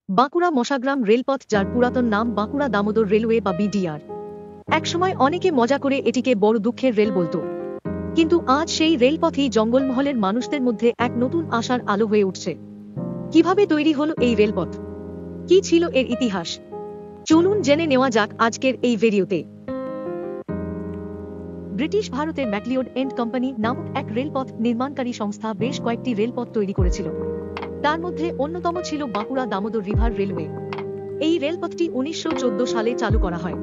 বাঁকুড়া মশাগ্রাম রেলপথ, যার পুরাতন নাম বাঁকুড়া দামোদর রেলওয়ে বা বিডিআর। একসময় অনেকে মজা করে এটিকে বড় দুঃখের রেল বলতো, কিন্তু আজ সেই রেলপথই জঙ্গলমহলের মানুষদের মধ্যে এক নতুন আশার আলো হয়ে উঠছে। কিভাবে তৈরি হলো এই রেলপথ, কি ছিল এর ইতিহাস, চলুন জেনে নেওয়া যাক আজকের এই ভিডিওতে। ব্রিটিশ ভারতের ম্যাকলিওড এন্ড কোম্পানি নামক এক রেলপথ নির্মাণকারী সংস্থা বেশ কয়েকটি রেলপথ তৈরি করেছিল। তার মধ্যে অন্যতম ছিল বাঁকুড়া দামোদর রিভার রেলওয়ে। এই রেলপথটি 1914 সালে চালু করা হয়।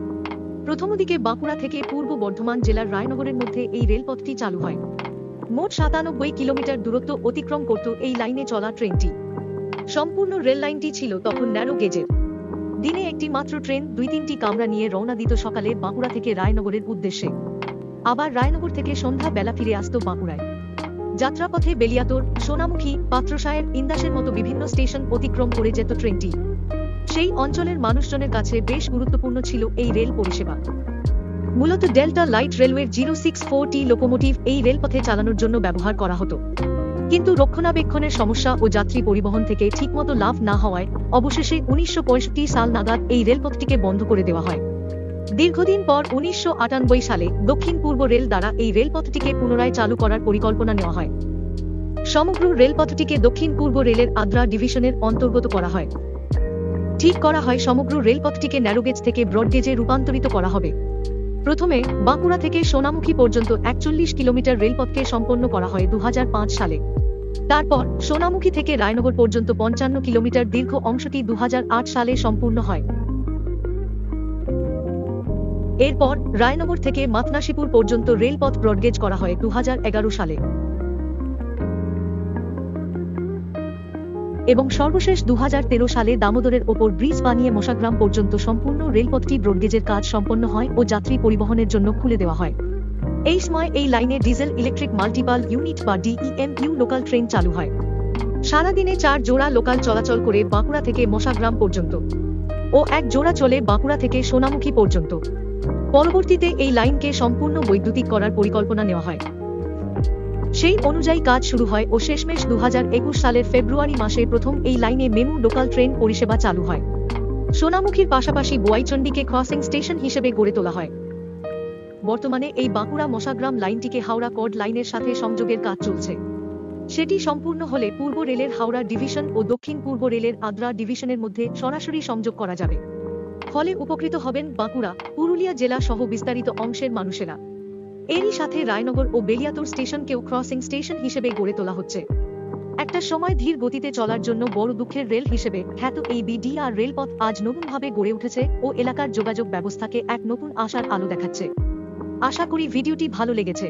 প্রথম দিকে বাঁকুড়া থেকে পূর্ব বর্ধমান জেলার রায়নগরের মধ্যে এই রেলপথটি চালু হয়। মোট 97 কিলোমিটার দূরত্ব অতিক্রম করত এই লাইনে চলা ট্রেনটি। সম্পূর্ণ রেল লাইনটি ছিল তখন ন্যারো গেজের। দিনে একটি মাত্র ট্রেন 2-3টি কামরা নিয়ে রওনা দিত সকালে বাঁকুড়া থেকে রায়নগরের উদ্দেশ্যে। আবার রায়নগর থেকে সন্ধ্যা বেলা ফিরে আসত বাঁকুড়ায়। যাত্রাপথে বেলিয়াতোড়, সোনামুখী, পাত্রসায়ের, ইন্দাসের মতো বিভিন্ন স্টেশন অতিক্রম করে যেত ট্রেনটি। সেই অঞ্চলের মানুষজনের কাছে বেশ গুরুত্বপূর্ণ ছিল এই রেল পরিষেবা। মূলত ডেল্টা লাইট রেলওয়ের 064টি লোকোমোটিভ এই রেলপথে চালানোর জন্য ব্যবহার করা হতো, কিন্তু রক্ষণাবেক্ষণের সমস্যা ও যাত্রী পরিবহন থেকে ঠিকমতো লাভ না হওয়ায় অবশেষে 1965 সাল নাগাদ এই রেলপথটিকে বন্ধ করে দেওয়া হয়। দীর্ঘদিন পর 1998 সালে দক্ষিণ পূর্ব রেল দ্বারা এই রেলপথটিকে পুনরায় চালু করার পরিকল্পনা নেওয়া হয়। সমগ্র রেলপথটিকে দক্ষিণ পূর্ব রেলের আদ্রা ডিভিশনের অন্তর্গত করা হয়। ঠিক করা হয় সমগ্র রেলপথটিকে ন্যারোগেজ থেকে ব্রডগেজে রূপান্তরিত করা হবে। প্রথমে বাঁকুড়া থেকে সোনামুখী পর্যন্ত 41 কিলোমিটার রেলপথকে সম্পন্ন করা হয় 2005 সালে। তারপর সোনামুখী থেকে রায়নগর পর্যন্ত 55 কিলোমিটার দীর্ঘ অংশটি 2008 সালে সম্পূর্ণ হয়। এরপর রায়নগর থেকে মাতনাসিপুর পর্যন্ত রেলপথ ব্রডগেজ করা হয় 2011 সালে এবং সর্বশেষ 2013 সালে দামোদরের ওপর ব্রিজ বানিয়ে মশাগ্রাম পর্যন্ত সম্পূর্ণ রেলপথটি ব্রডগেজের কাজ সম্পন্ন হয় ও যাত্রী পরিবহনের জন্য খুলে দেওয়া হয়। এই সময় এই লাইনে ডিজেল ইলেকট্রিক মাল্টিপাল ইউনিট বা ডিইএমইউ লোকাল ট্রেন চালু হয়। সারাদিনে 4 জোড়া লোকাল চলাচল করে বাঁকুড়া থেকে মশাগ্রাম পর্যন্ত ও 1 জোড়া চলে বাঁকুড়া থেকে সোনামুখী পর্যন্ত। পরবর্তীতে এই লাইনকে সম্পূর্ণ বৈদ্যুতিক করার পরিকল্পনা নেওয়া হয়। সেই অনুযায়ী কাজ শুরু হয় ও শেষমেশ 2021 সালের ফেব্রুয়ারি মাসে প্রথম এই লাইনে মেমু লোকাল ট্রেন পরিষেবা চালু হয়। সোনামুখীর পাশাপাশি বোয়াইচন্ডীকে ক্রসিং স্টেশন হিসেবে গড়ে তোলা হয়। বর্তমানে এই বাঁকুড়া মশাগ্রাম লাইনটিকে হাওড়া কর্ড লাইনের সাথে সংযোগের কাজ চলছে। সেটি সম্পূর্ণ হলে পূর্ব রেলের হাওড়া ডিভিশন ও দক্ষিণ পূর্ব রেলের আদ্রা ডিভিশনের মধ্যে সরাসরি সংযোগ করা যাবে। ফলে উপকৃত হবেন বাঁকুড়া, পুরুলিয়া জেলা সহ বিস্তারিত অংশের মানুষেরা। এরই সাথে রায়নগর ও বেলিয়াতোড় স্টেশনকেও ক্রসিং স্টেশন হিসেবে গড়ে তোলা হচ্ছে। একটা সময় ধীর গতিতে চলার জন্য বড় দুঃখের রেল হিসেবে খ্যাত এই বিডিআর রেলপথ আজ নতুনভাবে গড়ে উঠেছে ও এলাকার যোগাযোগ ব্যবস্থাকে এক নতুন আশার আলো দেখাচ্ছে। আশা করি ভিডিওটি ভালো লেগেছে।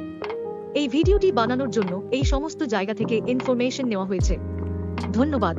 এই ভিডিওটি বানানোর জন্য এই সমস্ত জায়গা থেকে ইনফরমেশন নেওয়া হয়েছে। ধন্যবাদ।